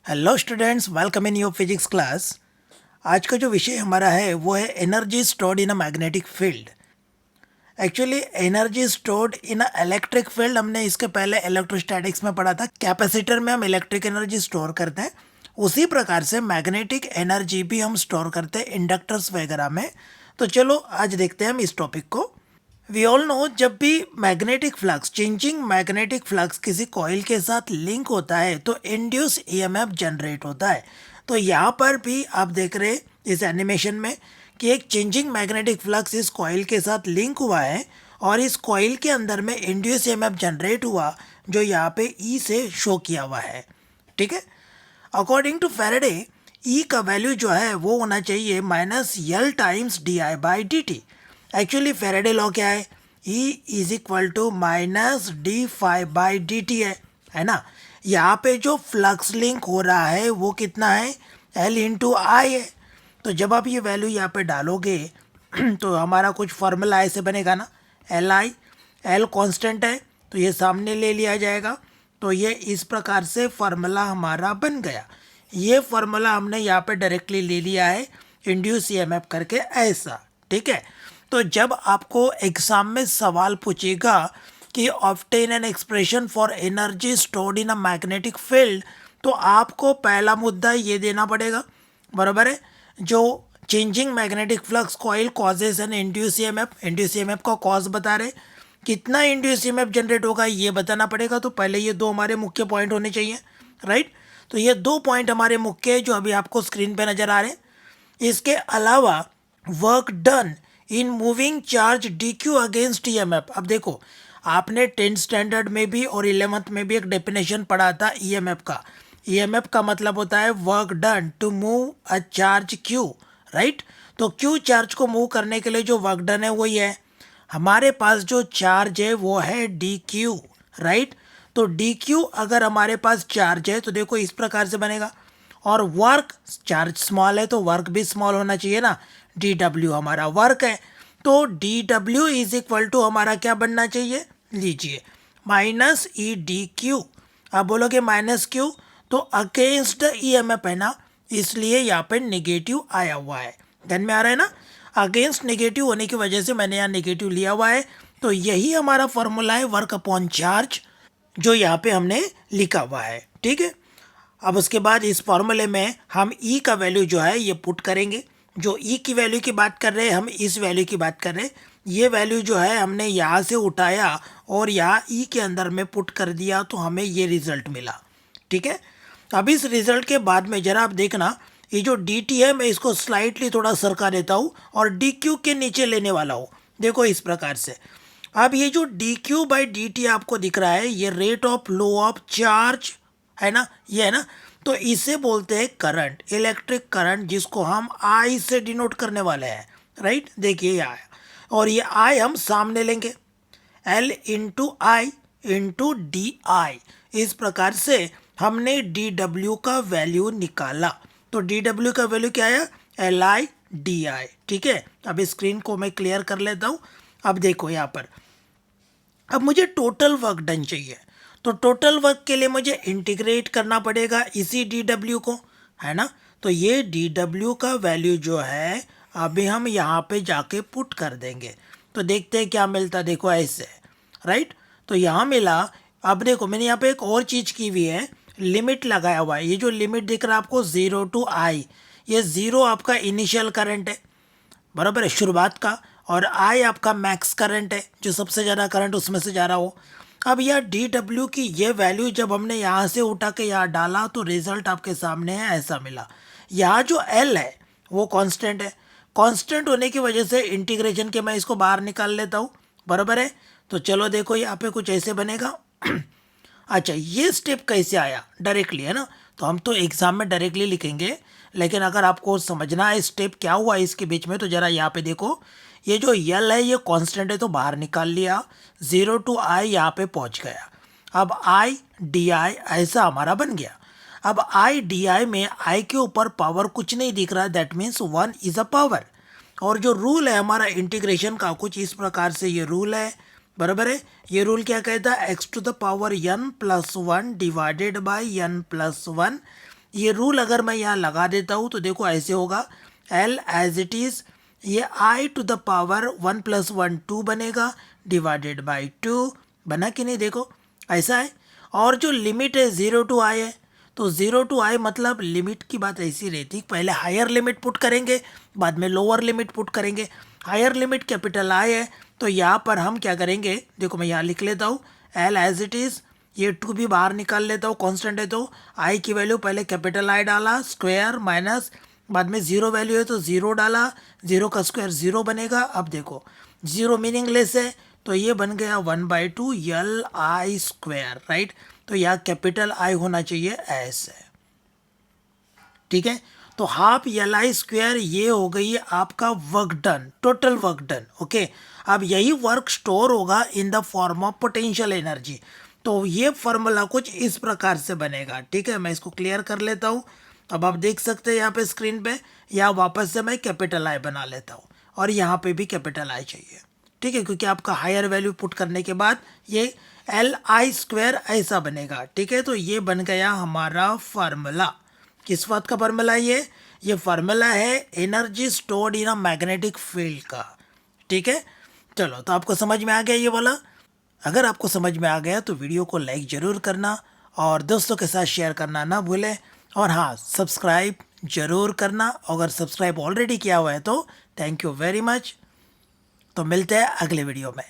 Hello students, welcome in your physics class. आज का जो विषय हमारा है वो है energy stored in a magnetic field. Actually energy stored in a electric field हमने इसके पहले इलेक्ट्रोस्टैटिक्स में पढ़ा था। कैपेसिटर में हम इलेक्ट्रिक एनर्जी स्टोर करते हैं, उसी प्रकार से मैग्नेटिक एनर्जी भी हम स्टोर करते हैं इंडक्टर्स वगैरह में। तो चलो आज देखते हैं हम इस टॉपिक को। वी ऑल नो, जब भी magnetic flux, changing magnetic flux किसी कॉइल के साथ लिंक होता है तो इंड्यूस ईएमएफ जनरेट होता है। तो यहाँ पर भी आप देख रहे हैं इस एनिमेशन में कि एक चेंजिंग मैग्नेटिक फ्लक्स इस कॉइल के साथ लिंक हुआ है और इस कॉइल के अंदर में इंड्यूस ईएमएफ जनरेट हुआ, जो यहाँ पे ई से शो किया हुआ है। ठीक है। अकॉर्डिंग टू फैराडे, ई का वैल्यू जो है वो होना चाहिए minus L times D I by D T. Actually Faraday law क्या है? E is equal to minus D five by D T है ना। यहाँ पे जो फ्लक्स लिंक हो रहा है वो कितना है? L इंटू आई है। तो जब आप ये वैल्यू यहाँ पे डालोगे तो हमारा कुछ फॉर्मूला ऐसे बनेगा ना, एल आई, एल कॉन्स्टेंट है तो ये सामने ले लिया जाएगा। तो ये इस प्रकार से फार्मूला हमारा बन गया। ये फार्मूला हमने यहाँ पे डायरेक्टली ले लिया है इंड्यूस ईएमएफ करके, ऐसा। ठीक है। तो जब आपको एग्जाम में सवाल पूछेगा कि obtain an expression for energy stored in a magnetic field, तो आपको पहला मुद्दा ये देना पड़ेगा, बराबर है, जो changing magnetic flux coil causes an induce EMF. Induce EMF का कॉज बता रहे, कितना इंड्यूस ईएमएफ जनरेट होगा ये बताना पड़ेगा। तो पहले ये दो हमारे मुख्य पॉइंट होने चाहिए, राइट। तो ये दो पॉइंट हमारे मुख्य है जो अभी आपको स्क्रीन पे नजर आ रहे हैं। इसके अलावा work done in moving charge D Q against EMF. अब देखो, आपने 10th स्टैंडर्ड में भी और 11th में भी एक डेफिनेशन पढ़ा था ईएमएफ का। ईएमएफ का मतलब होता है work done to move a charge Q, right. तो क्यू चार्ज को मूव करने के लिए जो वर्क डन है वही है। हमारे पास जो चार्ज है वो है डी क्यू, राइट। तो डी क्यू अगर हमारे पास चार्ज है तो देखो इस प्रकार से बनेगा, और वर्क, चार्ज स्मॉल है तो वर्क भी स्मॉल होना चाहिए ना। डी डब्ल्यू हमारा वर्क है, तो D W is equal to हमारा क्या बनना चाहिए, लीजिए, माइनस ई डी क्यू। आप बोलोगे माइनस क्यू, तो against the E M F है ना, इसलिए यहाँ पे नेगेटिव आया हुआ है। ध्यान में आ रहा है ना, अगेंस्ट नेगेटिव होने की वजह से मैंने यहाँ नेगेटिव लिया हुआ है। तो यही हमारा फॉर्मूला है वर्क अपॉन चार्ज, जो यहाँ पे हमने लिखा हुआ है। ठीक है। अब उसके बाद इस फॉर्मूले में हम ई का वैल्यू जो है ये पुट करेंगे। जो ई की वैल्यू की बात कर रहे हैं, हम इस वैल्यू की बात कर रहे हैं। ये वैल्यू जो है हमने यहाँ से उठाया और यहाँ ई के अंदर में पुट कर दिया, तो हमें ये रिजल्ट मिला। ठीक है। अब इस रिजल्ट के बाद में जरा आप देखना, ये जो डी टी है मैं इसको स्लाइटली थोड़ा सरका देता हूँ और डी क्यू के नीचे लेने वाला हूँ। देखो इस प्रकार से। अब ये जो D Q by D T आपको दिख रहा है, ये rate of low of charge है ना, ये है ना। तो इसे बोलते हैं करंट, इलेक्ट्रिक करंट, जिसको हम आई से डिनोट करने वाले हैं, राइट। देखिए ये आया, और ये आई हम सामने लेंगे, L into I into D I. इस प्रकार से हमने डी डब्ल्यू का वैल्यू निकाला। तो डी डब्ल्यू का वैल्यू क्या आया, एल आई डी आई। ठीक है। अब स्क्रीन को मैं क्लियर कर लेता हूँ। अब देखो यहाँ पर, अब मुझे टोटल वर्क डन चाहिए। तो टोटल वर्क के लिए मुझे इंटीग्रेट करना पड़ेगा इसी डी डब्ल्यू को, है ना। तो ये डी डब्ल्यू का वैल्यू जो है अभी हम यहाँ पे जाके पुट कर देंगे। तो देखते हैं क्या मिलता है। देखो ऐसे, राइट। तो यहाँ मिला। अब देखो मैंने यहाँ पे एक और चीज़ की हुई है, लिमिट लगाया हुआ है। ये जो लिमिट दिख रहा है आपको 0 टू आई, ये 0 आपका इनिशियल करंट है, बराबर है, शुरुआत का। और आई आपका मैक्स करंट है, जो सबसे ज़्यादा करंट उसमें से जा रहा हो। अब यह डी डब्ल्यू की ये वैल्यू जब हमने यहाँ से उठा के यहाँ डाला तो रिजल्ट आपके सामने है, ऐसा मिला। यहाँ जो एल है वो कांस्टेंट है, कांस्टेंट होने की वजह से इंटीग्रेशन के मैं इसको बाहर निकाल लेता हूँ, बराबर है। तो चलो देखो यहाँ पे कुछ ऐसे बनेगा। अच्छा, ये स्टेप कैसे आया, डायरेक्टली है ना। तो हम तो एग्जाम में डायरेक्टली लिखेंगे, लेकिन अगर आपको समझना है स्टेप क्या हुआ इसके बीच में, तो ज़रा यहाँ पे देखो, ये जो यल है ये कांस्टेंट है तो बाहर निकाल लिया, 0 टू आई यहाँ पे पहुँच गया। अब आई डी आई ऐसा हमारा बन गया। अब आई डी आई में आई के ऊपर पावर कुछ नहीं दिख रहा, that means 1 is a power. और जो रूल है हमारा इंटीग्रेशन का, कुछ इस प्रकार से ये रूल है, बराबर है। ये रूल क्या कहता है, x to the power n plus 1 divided by n plus 1 ये रूल अगर मैं यहाँ लगा देता हूँ तो देखो ऐसे होगा, एल एज इट इज़, ये आई टू द पावर 1 + 1 2 बनेगा, डिवाइडेड बाई 2, बना कि नहीं, देखो ऐसा है। और जो लिमिट है 0 टू आई है, तो 0 टू आई मतलब लिमिट की बात ऐसी रहती, पहले हायर लिमिट पुट करेंगे, बाद में लोअर लिमिट पुट करेंगे। हायर लिमिट कैपिटल आई है, तो यहाँ पर हम क्या करेंगे, देखो मैं यहाँ लिख लेता हूँ, एल एज इट इज़, ये 2 भी बाहर निकाल लेता हूँ, कांस्टेंट है तो आई की वैल्यू पहले कैपिटल आई डाला, स्क्वायर माइनस, बाद में 0 वैल्यू है तो 0 डाला, 0 का स्क्वायर 0 बनेगा। अब देखो 0 मीनिंगलेस है, तो ये बन गया 1/2 एल आई स्क्वायर, राइट। तो यहाँ कैपिटल आई होना चाहिए ऐसे, ठीक है। तो हाफ एल आई स्क्वायर ये हो गई आपका work done, total work done, okay. अब यही वर्क स्टोर होगा in the form of potential energy. तो ये फॉर्मूला कुछ इस प्रकार से बनेगा, ठीक है। मैं इसको क्लियर कर लेता हूँ। अब आप देख सकते हैं यहाँ पे स्क्रीन पे, या वापस से मैं कैपिटल आई बना लेता हूँ, और यहाँ पे भी कैपिटल आई चाहिए, ठीक है, क्योंकि आपका हायर वैल्यू पुट करने के बाद ये एल आई स्क्वायर ऐसा बनेगा, ठीक है। तो ये बन गया हमारा फार्मूला। किस बात का फार्मूला है ये फार्मूला है energy stored in a magnetic field का, ठीक है। चलो, तो आपको समझ में आ गया ये वाला। अगर आपको समझ में आ गया तो वीडियो को लाइक ज़रूर करना और दोस्तों के साथ शेयर करना ना भूलें, और हाँ, सब्सक्राइब ज़रूर करना। अगर सब्सक्राइब ऑलरेडी किया हुआ है तो थैंक यू वेरी मच। तो मिलते हैं अगले वीडियो में।